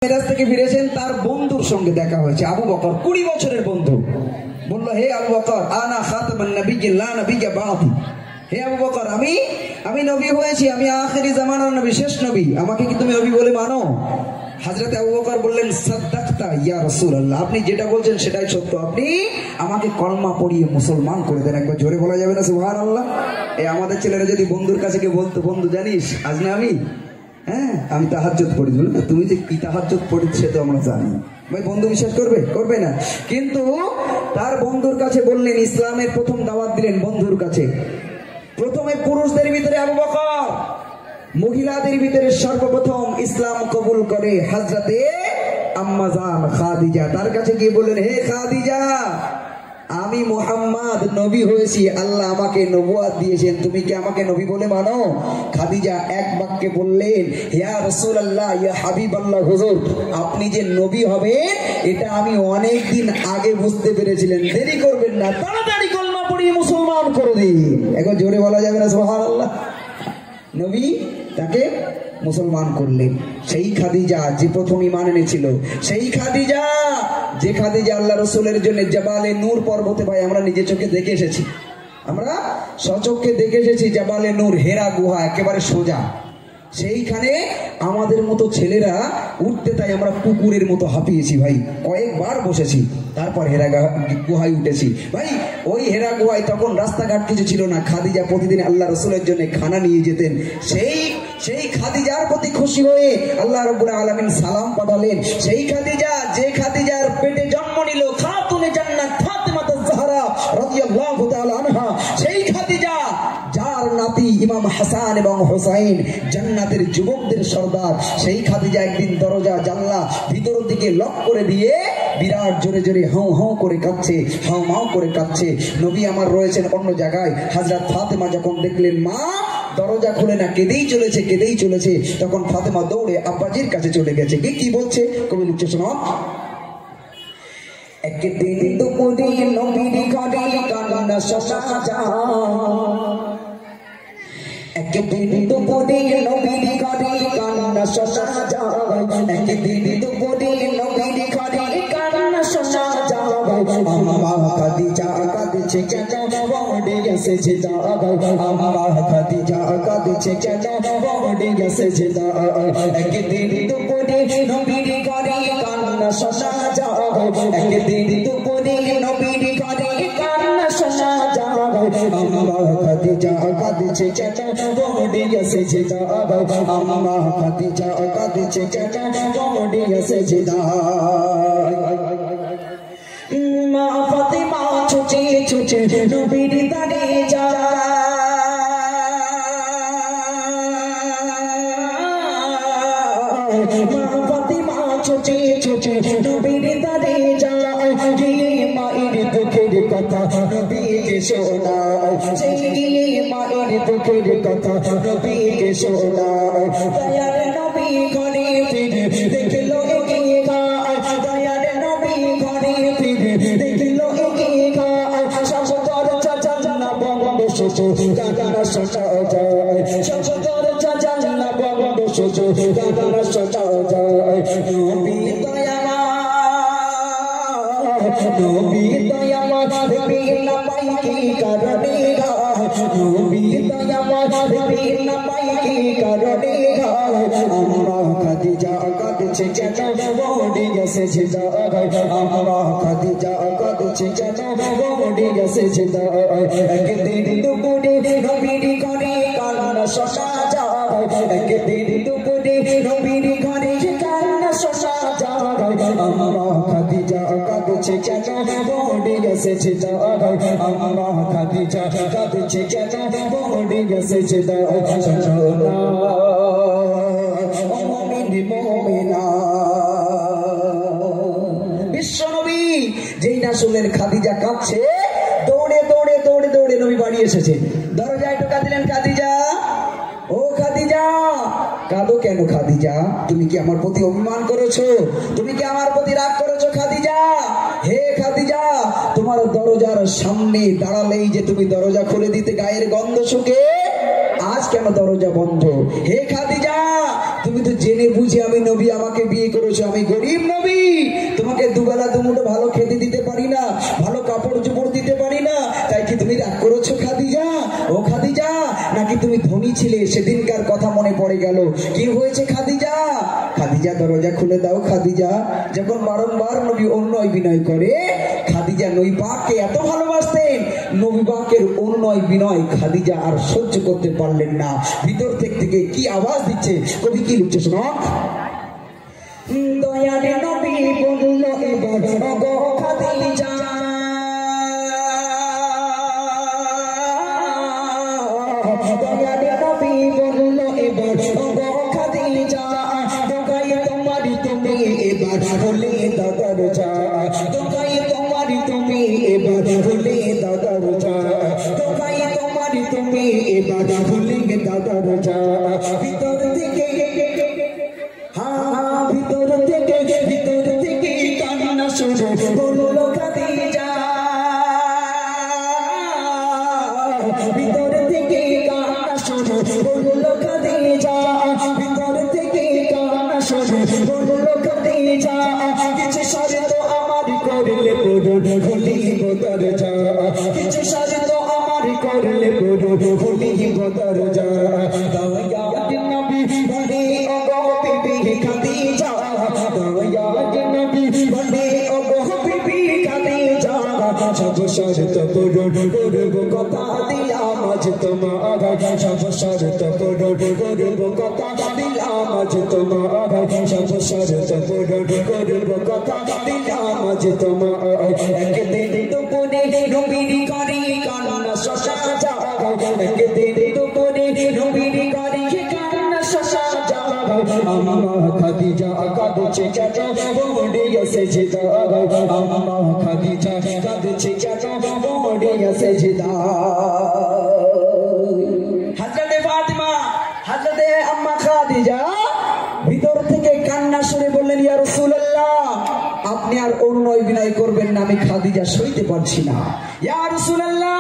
মেরাজ থেকে ফিরেছেন, তার বন্ধুর সঙ্গে দেখা হয়েছে। আবু বকর 20 বছরের বন্ধু বলল, হে আবু বকর, আনা খাতামান নাবিয়্যিন লা নাবিয়্যা বা'দি। হে আবু বকর, আমি নবী হয়েছি, আমি আখিরি জামানার নবী, শেষ নবী, আমাকে কি তুমি নবী বলে মানো? হযরত আবু বকর বললেন, সাদ্দাকতা ইয়া রাসূলুল্লাহ, আপনি যেটা বলছেন সেটাই সত্য, আপনি আমাকে কলমা পড়িয়ে মুসলমান করে দেন। একবার জোরে বলা যাবে না সুবহানাল্লাহ? এই আমাদের ছেলেরা যদি বন্ধুর কাছে গিয়ে বলতো, বন্ধু জানিস আজ না আমি তাহাজ্জুদ পড়ি, না তুমি যে কি তাহাজ্জুদ পড়িস সে তো আমরা জানি, ভাই বন্ধু বিশ্বাস করবে না। কিন্তু তার বন্ধুর কাছে বললেন, ইসলামের প্রথম দাওয়াত দিলেন বন্ধুর কাছে। প্রথমে পুরুষদের ভিতরে আবু বকর, মহিলাদের ভিতরে সর্বপ্রথম ইসলাম কবুল করে হযরতে আম্মা জান খাদিজা। তার কাছে গিয়ে বললেন, হে খাদিজা, আমি মুহাম্মদ নবী হয়েছি, আল্লাহ আমাকে নবুয়ত দিয়েছেন, তুমি কি আমাকে নবী বলে মানো? খাদিজা এক বাক্যে বললেন, ইয়া রাসূলুল্লাহ, ইয়া হাবিবাল্লাহ, হুজুর আপনি যে নবী হবেন এটা আমি অনেক দিন আগে বুঝতে পেরেছিলেন, দেরি করবেন না, তাড়াতাড়ি কলমা পড়িয়ে মুসলমান করে দিন। এখন জোরে বলা যাবে না সুবহানাল্লাহ? নবী তাকে মুসলমান করলেন। সেই খাদিজা যে প্রথম ঈমান এনেছিল, সেই খাদিজা যে খাদিজা আল্লাহ রাসূলের জন্য জাবালে নূর পর্বতে, ভাই আমরা নিজে চোখে দেখে এসেছি, আমরা সচক্ষে দেখে এসেছি জাবালে নূর, হেরা গুহা একেবারে সোজা, সেইখানে আমাদের মতো ছেলেরা উঠতে, তাই আমরা কুকুরের মতো হাঁপিয়েছি ভাই, কয়েকবার বসেছি, তারপর হেরা গুহায় উঠেছি ভাই। ওই হেরা গুহায় তখন রাস্তাঘাট কিছু ছিল না, খাদিজা প্রতিদিন আল্লাহ রাসূলের জন্য খানা নিয়ে যেতেন। সেই খাদিজার প্রতি খুশি হয়ে আল্লাহ রাব্বুল আলামিন সালাম পাঠালেন। সেই খাদিজা যে খাদিজার পেটে জন্ম নিল খাতুনে জান্নাত ফাতেমাতুজ জাহরা রাদিয়াল্লাহু তাআলা আনহা, সেই খাদিজা যার নাতি ইমাম হাসান এবং হুসাইন জান্নাতের যুবকদের সর্দার, সেই খাদিজা একদিন দরজা জানলা ভিতর দিকে লক করে দিয়ে বিরাট জোরে জোরে হাউ হাউ করে কাঁদছে, হাউ মাউ করে কাঁদছে। নবী আমার রয়েছেন অন্য জায়গায়। হযরত ফাতেমা যখন দেখলেন মা দরজা খুলে না, কেঁদেই চলেছে, তখন ফাতেমা দৌড়ে আব্বাজির কাছে চলে গেছে। কি বলছে কবি লিখছে, শোনো। একদিন দুপুরে নবীর ঘরে কান্না শোনা যায়, একদিন দুপুরে নবীর ঘরে কান্না শোনা যায়, একদিন দুপুরে নবীর ঘরে কান্না শোনা যায়। আম্মা খাদিজা কাঁদছে কেন, বড়ে এসেছে দাগ, আম্মা খাদিজা কাঁদছে কেন, বড়ে এসেছে দাগ। একদিন দুপুরে নবীর ঘরে কান্না শোনা যায়, একদিন দুপুরে নবীর ঘরে কান্না শোনা যায়। আম্মা খাদিজা কাঁদছে কেন, বড়ে এসেছে দাগ, আম্মা খাদিজা কাঁদছে কেন, বড়ে এসেছে দাগ। মা ফাতেমা ছুটে ছুটে নবীর দারে যায়, মা ফাতেমা ছুটে ছুটে নবীর দারে যায়, গিয়ে মায়ের দুঃখের কথা নবীকে শোনায়, গিয়ে মায়ের দুঃখের কথা নবীকে শোনায়। দয়ার নবী ঘরে ফিরে দেখলো এগিয়ে গায়, দয়ার নবী ঘরে ফিরে দেখলো এগিয়ে গায়, সব দরজা জানলা বন্ধ শেষে কান্না শোনা যায়, সব দরজা জানলা বন্ধ শেষে কান্না শোনা যায়। নবী দয়াময় বিনা পাই কি কারণে গায়, নবী দয়াময় বিনা পাই কি কারণে গায়। আম্মা খাদিজা কাঁদছে কেন, বড়ে এসেছে দাগ, আম্মা খাদিজা কাঁদছে কেন, বড়ে এসেছে দাগ। একদিন দুপুরে নবীর ঘরে কান্না শোনা যায়, একদিন দুপুরে নবীর ঘরে কান্না শোনা যায়। আম্মা খাদিজা কাঁদছে কেন, বড়ে এসেছে দাগ, আম্মা খাদিজা কাঁদছে কেন, বড়ে এসেছে দাগ। শোনা বিশ্বনবী যেই না শুনলেন খাদিজা কাঁদছে, দৌড়ে দৌড়ে দৌড়ে দৌড়ে নবী বাড়ি এসেছে, দরজায় টোকা দিলেন, খাদিজা, ও খাদিজা, কাঁদো কেন খাদিজা, তুমি কি আমার প্রতি অভিমান করেছো, তুমি কি আমার প্রতি রাগ করেছো খাদিজা? হে খাদিজা, তোমার দরজার সামনে দাঁড়ালেই যে তুমি দরজা খুলে দিতে গায়ের গন্ধ শুকে, আজ কেন দরজা বন্ধ? হে খাদিজা, তুমি তো জেনে বুঝে আমি নবী আমাকে বিয়ে করেছো, আমি গরিব নবী, তোমাকে দুবেলা দুমুঠো ভালো খেতে দিতে পারি না, ভালো কাপড় চোপড় দিতে পারি না, তাই কি তুমি রাগ করেছো খাদিজা? ও খাদিজা, নাকি তুমি ধনী ছিলে সেদিনকার কথা মনে পড়ে গেল? কি হয়েছে খাদিজা? খাদিজা দরজা খুলে দাও। খাদিজা যখন বারংবার নবী অন্যয় বিনয় করে, খাদিজা নবী পাককে এত ভালোবাসতেন, নবী পাকের অন্যয় বিনয় খাদিজা আর সহ্য করতে পারলেন না। ভিতর থেকে কি আওয়াজ দিচ্ছে, কবি কি লিখছে শোনো। দয়ার নবী বলল এবার ওগো খাদিজা, দয়ার নবী বলল এবার ওগো খাদিজা, দোকাই তোমারি তুমি এবার হলে দাদার চা, দোকাই তোমারি তুমি এবার হলে দাদার চা, দোকাই তোমারি তুমি এবার হলে দাদার চা। ভিতর থেকে ভিতর থেকে কান্না শুরু হলো খাদিজা, ভিতর থেকে কান্না শুরু হলো খাদিজা, ভিতর থেকে কান্না শুরু হলো খাদিজা। কিছু শর্ত আমার করলে পূরণ হলিব দরজা, কিছু শর্ত আমার করলে পূরণ হলিব দরজা। দয়ার নবী বলে ওগো বিবি খাদিজা, দয়ার নবী বলে ওগো বিবি খাদিজা, সব শর্ত পূরণ করব কথা দিলাম আজ তোমার, সব শর্ত পূরণ করব কথা দিলাম আজ তোমার, সব শর্ত পূরণ করব কথা দিলাম আজ তোমার। একদিন দুপুরে নবীর করি কান্না শশা যা, একদিন দুপুরে নবীর করি কান্না শশা যা, আম্মা খাদিজা কাঁদছে কেন বড়ে সেজদা, আম্মা খাদিজা কাঁদছে কেন বড়ে সেজদা। হযরতে ফাতিমা, হযরতে আম্মা খাদিজা ভিতর থেকে কান্না শুনে বললেন, ইয়া রাসূলুল্লাহ, আপনি আর অন্যয় বিনয় করবেন না, আমি খাদিজা সইতে পারছি না। ইয়া রাসূলুল্লাহ,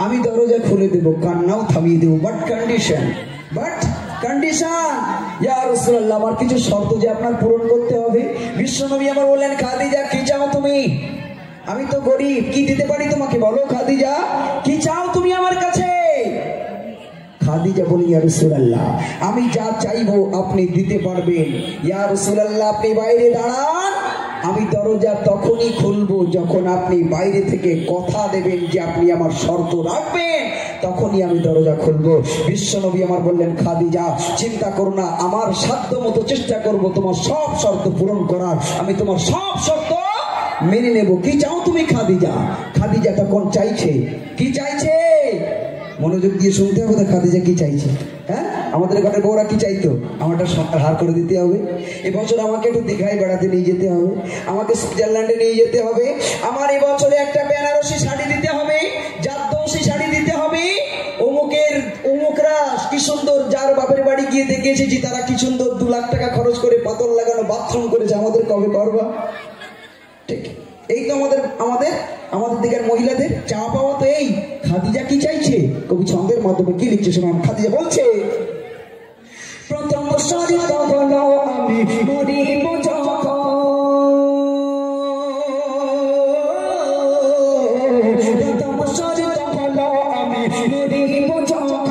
আমি দরজা খুলে দেব, কান্নাও থামিয়ে দেব, বাট কন্ডিশন ইয়া রাসূলুল্লাহ, আমার কিছু শর্ত যে আপনার পূরণ করতে হবে। বিশ্বনবী আমার বললেন, খাদিজা কি চাও তুমি? আমি তো গরিব, কি দিতে পারি তোমাকে বলো খাদিজা, কি চাও তুমি আমার কাছে? খাদিজা বলি, ইয়া রাসূলুল্লাহ, আমি যা চাইবো আপনি দিতে পারবেন। ইয়া রাসূলুল্লাহ, আপনি বাইরে দাঁড়ান, আমি দরজা তখনই খুলবো যখন আপনি বাইরে থেকে কথা দেবেন যে আপনি আমার শর্ত রাখবেন, তখনই আমি দরজা খুলবো। বিশ্বনবী আমার বললেন, খাদিজা চিন্তা করো না, আমার সাধ্য মতো চেষ্টা করব তোমার সব শর্ত পূরণ করার, আমি তোমার সব শর্ত মেনে নেব। কি চাও তুমি খাদিজা? খাদিজা তখন চাইছে, কি চাইছে? মনোযোগ দিয়ে শুনতে হবে তো, খাদিজা কি চাইছে। হ্যাঁ, আমাদের ঘরের বউরা কি চাইতো? আমারটা হার করে দিতে হবে, এবছর আমাকে একটু দীঘায় বেড়াতে নিয়ে যেতে হবে, আমাকে সুইজারল্যান্ডে নিয়ে যেতে হবে, আমার এবছরে একটা বেনারসি শাড়ি দিতে হবে, জারদৌসি শাড়ি দিতে হবে, অমুকরা কি সুন্দর, যার বাপের বাড়ি গিয়ে দেখে এসেছি তারা কি সুন্দর 2 লাখ টাকা খরচ করে পাথর লাগানো বাথরুম করেছে, আমাদের কবে করবা? ঠিক এই তো আমাদের দিকের মহিলাদের চা পাওয়া তো এই। খাদিজা কি চাইছে? কবি ছন্দের মাধ্যমে কি লিখছে শোনান। খাদিজা বলছে, প্রথম শর্ত হলো আমি মরিব যখন, প্রথম শর্ত হলো আমি মরিব যখন,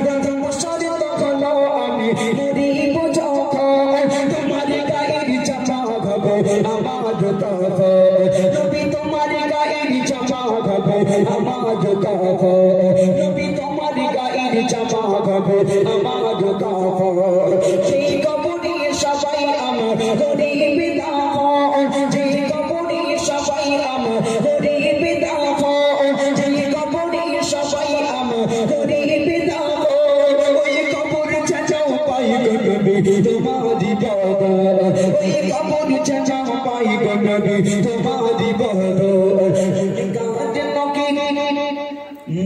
প্রথম শর্ত হলো আমি মরিব যখন, তোমার গায়ের চাপা হবে আমার কাফন, নবী তোমার গায়ের চাপা হবে আমার কাফন, নবী তোমার গায়ের চাপা হবে আমার কাফন, সেই কবরে সবাই আমার গরিব দাফন, সেই কবরে সবাই আমার গরিব দাফন, সেই কবরে সবাই আমার গরিব দাফন, ওই কবর চাচাও পাই গো নবী তোমারি বদন, ওই কবর চাচাও পাই গো নবী তোমারি বদন,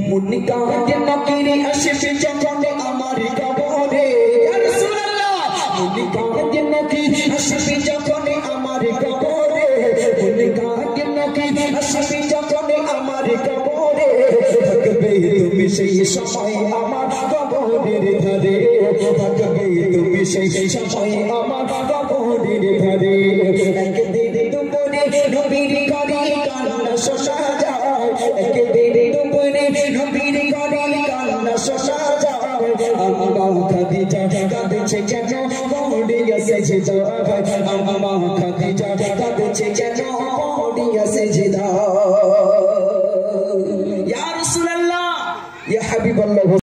মুনিকাত নকিরে আসবে যখন আমার কবরে, ইয়া রাসূলুল্লাহ, মুনিকাত নকিরে আসবে যখন আমার কবরে, মুনিকাত নকিরে আসবে যখন আমার কবরে, থাকবে তুমি সেই সময় আমার কবরের ধারে, থাকবে তুমি সেই একদিন দুপুরে নবীর ঘরে কান্না শোনা যায় একদিন দুপুরে নবীর ঘরে কান্না শোনা যায় আম্মা খাদিজা কাঁদছে কেন পড়িয়া সেজদায় আম্মা খাদিজা কাঁদছে কেন পড়িয়া সেজদায় ইয়া রাসূলুল্লাহ ইয়া হাবিবাল্লাহ